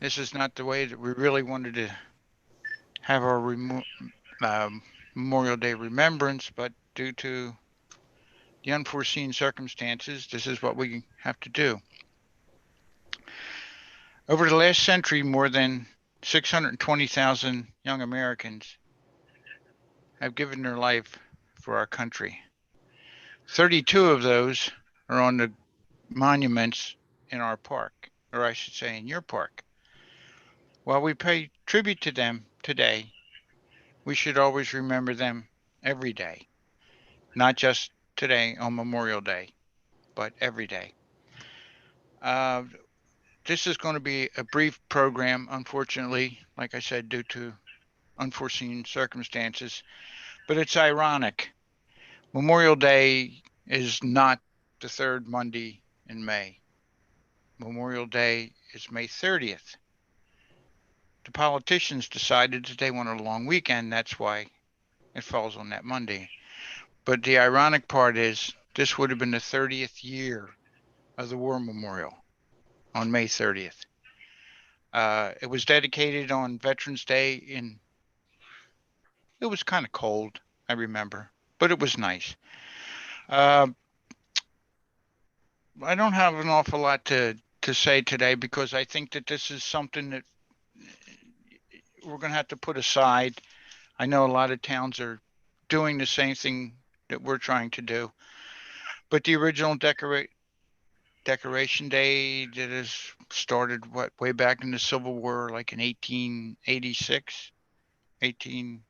This is not the way that we really wanted to have our Memorial Day remembrance, but due to the unforeseen circumstances, this is what we have to do. Over the last century, more than 620,000 young Americans have given their life for our country. 32 of those are on the monuments in our park, or I should say in your park. While we pay tribute to them today, we should always remember them every day, not just today on Memorial Day, but every day. Uh, this is going to be a brief program, unfortunately, like I said, due to unforeseen circumstances, but it's ironic. Memorial Day is not the third Monday in May. Memorial Day is May 30th. The politicians decided that they wanted a long weekend. That's why it falls on that Monday. But the ironic part is this would have been the 30th year of the War Memorial on May 30th. It was dedicated on Veterans Day, and it was kind of cold, I remember, but it was nice. Uh, I don't have an awful lot to say today because I think that this is something that we're going to have to put aside. I know a lot of towns are doing the same thing that we're trying to do, but the original Decoration Day that is started what way back in the Civil War, like in 1886, 18.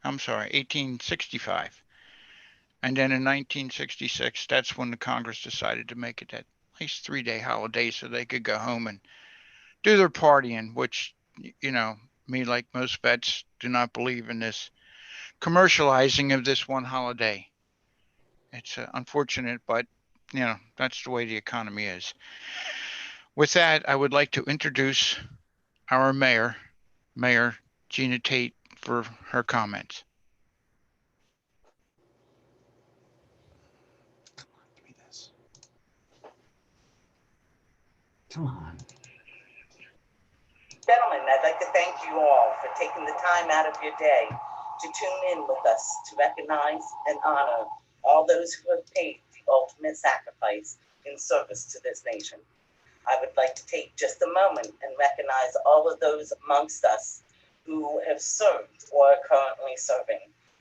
I'm sorry, 1865, and then in 1966, that's when the Congress decided to make it that nice 3 day holiday so they could go home and do their partying. Which, you know, me like most vets do not believe in this commercializing of this one holiday. It's unfortunate, but that's the way the economy is. With that, I would like to introduce our mayor, Mayor Gina Tait, for her comments. Give me this. Come on. Gentlemen, I'd like to thank you all for taking the time out of your day to tune in with us to recognize and honor all those who have paid the ultimate sacrifice in service to this nation. I would like to take just a moment and recognize all of those amongst us who have served or are currently serving,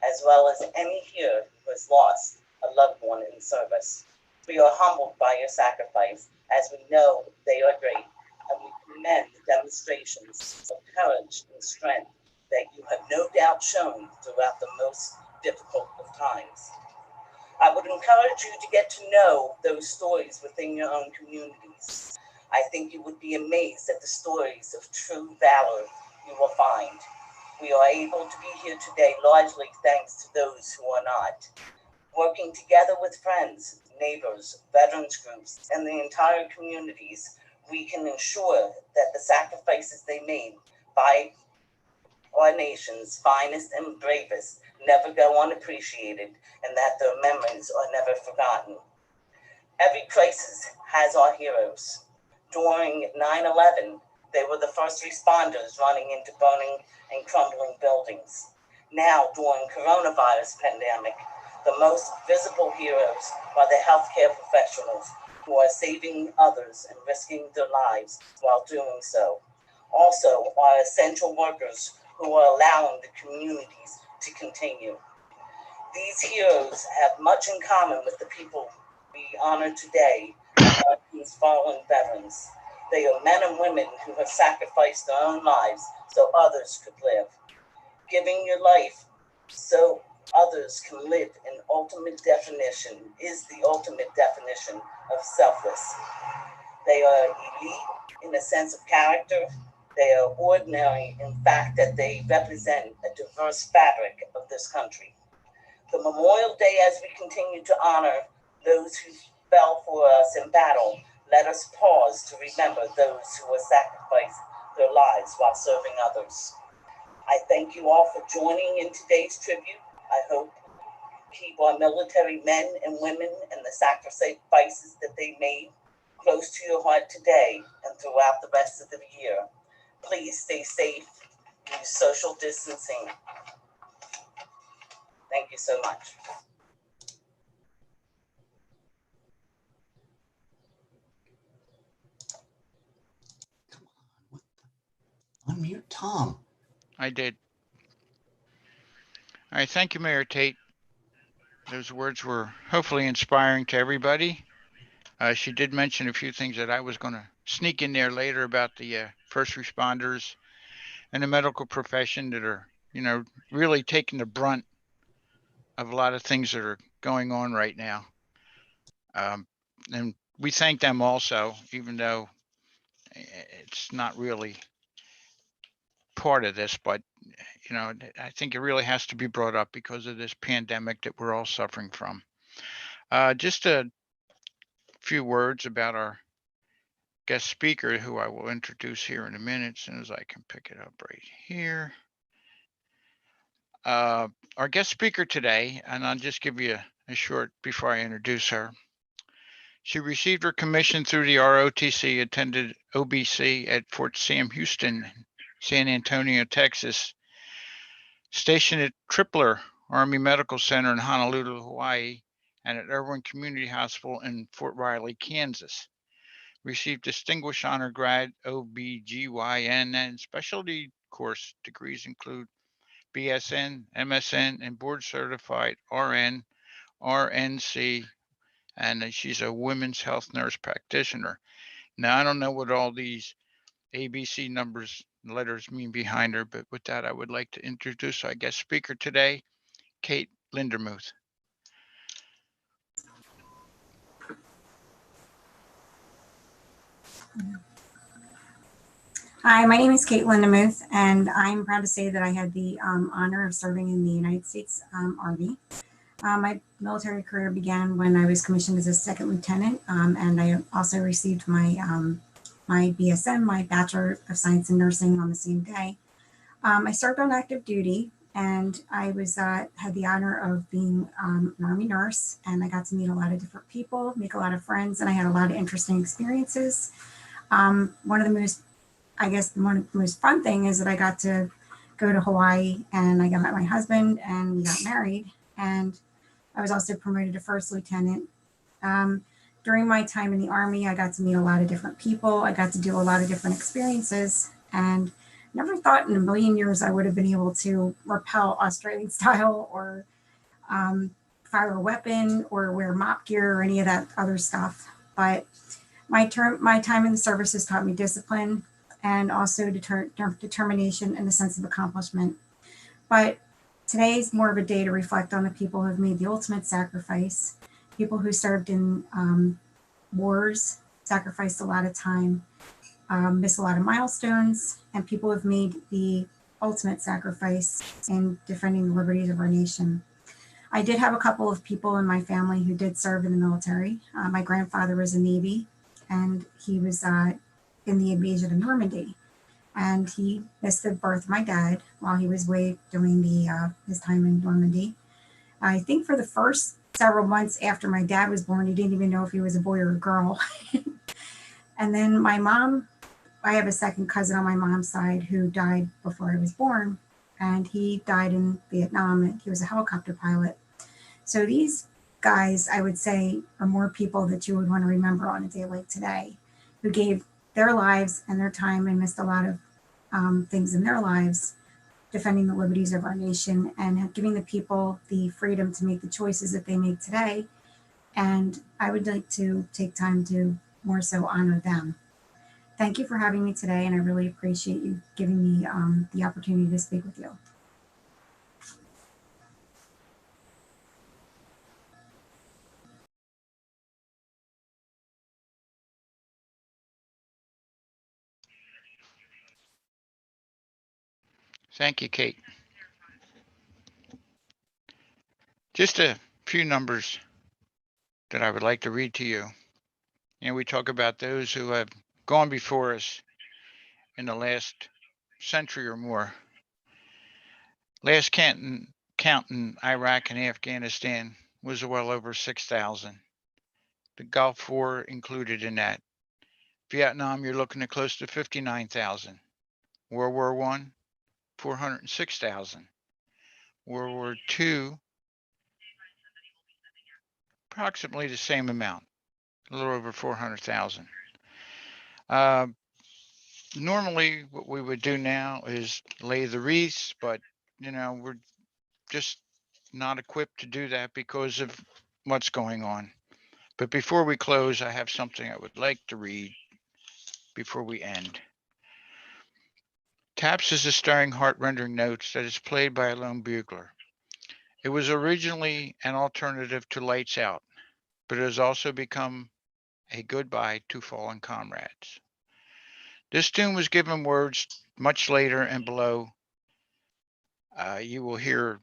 as well as any here who has lost a loved one in service. We are humbled by your sacrifice, as we know they are great, and we commend the demonstrations of courage and strength that you have no doubt shown throughout the most difficult of times. I would encourage you to get to know those stories within your own communities. I think you would be amazed at the stories of true valor you will find. We are able to be here today largely thanks to those who are not. Working together with friends, neighbors, veterans groups, and the entire communities, we can ensure that the sacrifices they made by our nation's finest and bravest never go unappreciated and that their memories are never forgotten. Every crisis has our heroes. During 9/11, they were the first responders running into burning and crumbling buildings. Now, during coronavirus pandemic, the most visible heroes are the healthcare professionals who are saving others and risking their lives while doing so. Also, are essential workers who are allowing the communities to continue. These heroes have much in common with the people we honor today, Americans' fallen veterans. They are men and women who have sacrificed their own lives so others could live. Giving your life so others can live in ultimate definition is the ultimate definition of selfless. They are elite in a sense of character. They are ordinary in fact that they represent a diverse fabric of this country. The Memorial Day, as we continue to honor those who fell for us in battle, let us pause to remember those who have sacrificed their lives while serving others. I thank you all for joining in today's tribute. I hope keep our military men and women and the sacrifices that they made close to your heart today and throughout the rest of the year. Please stay safe, use social distancing. Thank you so much. Come on, what the? Unmute Tom. I did. All right, thank you, Mayor Tait. Those words were hopefully inspiring to everybody. She did mention a few things that I was going to sneak in there later about the first responders and the medical profession that are, really taking the brunt of a lot of things that are going on right now. And we thank them also, even though it's not really part of this, but I think it really has to be brought up because of this pandemic that we're all suffering from. Just a few words about our guest speaker, who I will introduce here in a minute, as soon as I can pick it up right here. Our guest speaker today, and I'll just give you a short before I introduce her. She received her commission through the ROTC, attended OBC at Fort Sam Houston, San Antonio, Texas, stationed at Tripler Army Medical Center in Honolulu, Hawaii, and at Irwin Community Hospital in Fort Riley, Kansas. Received Distinguished Honor Grad OBGYN and specialty course degrees include BSN, MSN, and board certified RN, RNC, and she's a women's health nurse practitioner. Now, I don't know what all these ABC numbers and letters mean behind her, but with that, I would like to introduce our guest speaker today, Tait Lindemuth. Hi, my name is Tait Lindemuth, and I'm proud to say that I had the honor of serving in the United States Army. My military career began when I was commissioned as a second lieutenant, and I also received my my BSN, my Bachelor of Science in Nursing, on the same day. I served on active duty, and I was had the honor of being an Army nurse, and I got to meet a lot of different people, make a lot of friends, and I had a lot of interesting experiences. One of the most fun thing is that I got to go to Hawaii, and I met my husband, and we got married, and I was also promoted to first lieutenant. During my time in the Army, I got to meet a lot of different people. I got to do a lot of different experiences, and never thought in a million years I would have been able to rappel Australian style, or fire a weapon, or wear mop gear, or any of that other stuff. But my time in the service has taught me discipline, and also determination and a sense of accomplishment. But today is more of a day to reflect on the people who have made the ultimate sacrifice, people who served in wars, sacrificed a lot of time, missed a lot of milestones, and people who have made the ultimate sacrifice in defending the liberties of our nation. I did have a couple of people in my family who did serve in the military. My grandfather was in the Navy, and he was in the invasion of Normandy, and he missed the birth of my dad while he was away doing his time in Normandy. I think for the first several months after my dad was born, he didn't even know if he was a boy or a girl. And then my mom, I have a second cousin on my mom's side who died before I was born, and he died in Vietnam, and he was a helicopter pilot. So these guys, I would say, are more people that you would want to remember on a day like today, who gave their lives and their time and missed a lot of things in their lives, defending the liberties of our nation and giving the people the freedom to make the choices that they make today. And I would like to take time to more so honor them. Thank you for having me today, and I really appreciate you giving me the opportunity to speak with you. Thank you, Tait. Just a few numbers that I would like to read to you. And we talk about those who have gone before us in the last century or more. Last count in Iraq and Afghanistan was well over 6,000. The Gulf War included in that. Vietnam, you're looking at close to 59,000. World War I, 406,000. World War II, approximately the same amount, a little over 400,000. Normally, what we would do now is lay the wreaths, but we're just not equipped to do that because of what's going on. But before we close, I have something I would like to read before we end. Taps is a stirring, heart-rending note that is played by a lone bugler. It was originally an alternative to Lights Out, but it has also become a goodbye to fallen comrades. This tune was given words much later, and below you will hear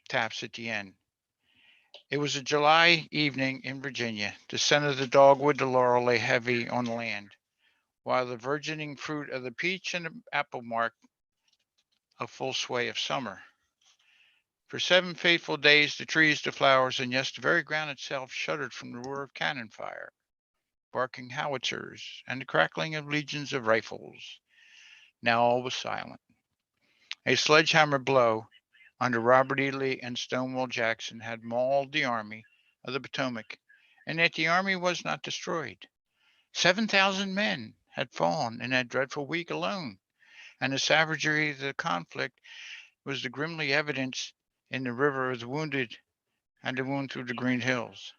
taps at the end. It was a July evening in Virginia. The scent of the dogwood, the laurel lay heavy on the land, while the virgining fruit of the peach and the apple marked a full sway of summer. For 7 faithful days, the trees, the flowers, and yes, the very ground itself shuddered from the roar of cannon fire, barking howitzers, and the crackling of legions of rifles. Now all was silent. A sledgehammer blow under Robert E. Lee and Stonewall Jackson had mauled the Army of the Potomac, and yet the Army was not destroyed. 7,000 men had fallen in that dreadful week alone, and the savagery of the conflict was grimly evident in the river of the wounded and the wound through the green hills.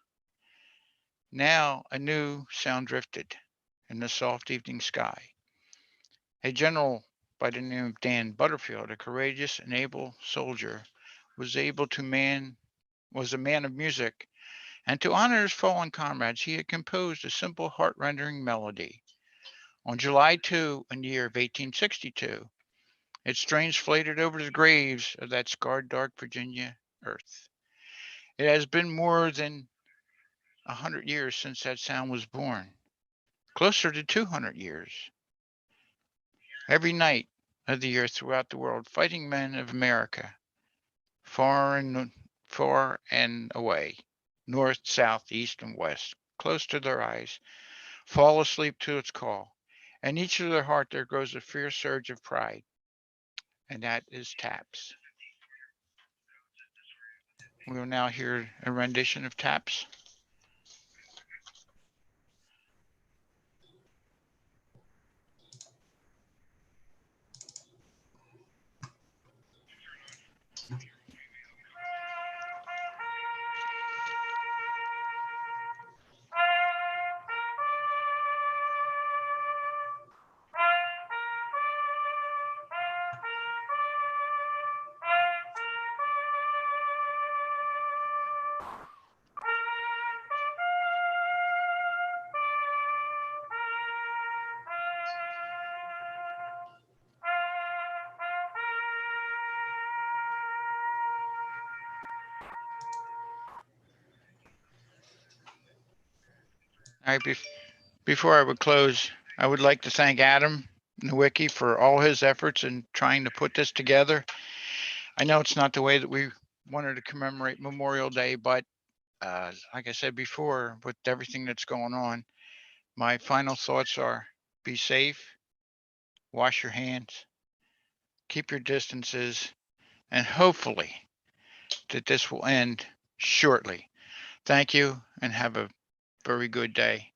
Now a new sound drifted in the soft evening sky. A general by the name of Dan Butterfield, a courageous and able soldier, was a man of music, and to honor his fallen comrades, he had composed a simple, heart-rending melody. On July 2, in the year of 1862, its strains floated over the graves of that scarred, dark Virginia earth. It has been more than 100 years since that sound was born, closer to 200 years. Every night of the year throughout the world, fighting men of America, far and away, north, south, east, and west, close to their eyes, fall asleep to its call. And each of their heart there grows a fierce surge of pride, and that is taps. We will now hear a rendition of taps. All right, before I would close, I would like to thank Adam Nowicki for all his efforts in trying to put this together. I know it's not the way that we wanted to commemorate Memorial Day, but like I said before, with everything that's going on, my final thoughts are be safe, wash your hands, keep your distances, and hopefully that this will end shortly. Thank you and have a very good day.